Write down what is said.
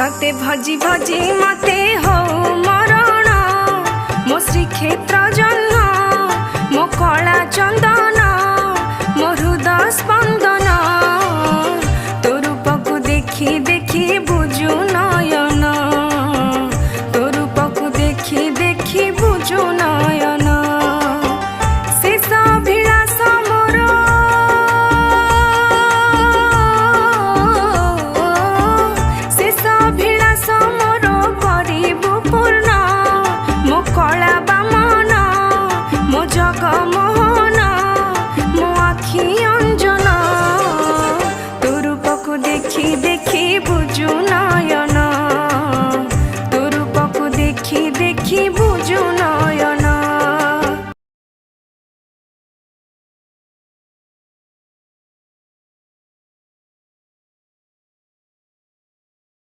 तते भजी भजी मते हो मरण मो श्रीक्षेत्र जन्म मो कला चंदन मो हृदय स्पंदन तो रूप को देखी देखी बुझु नयन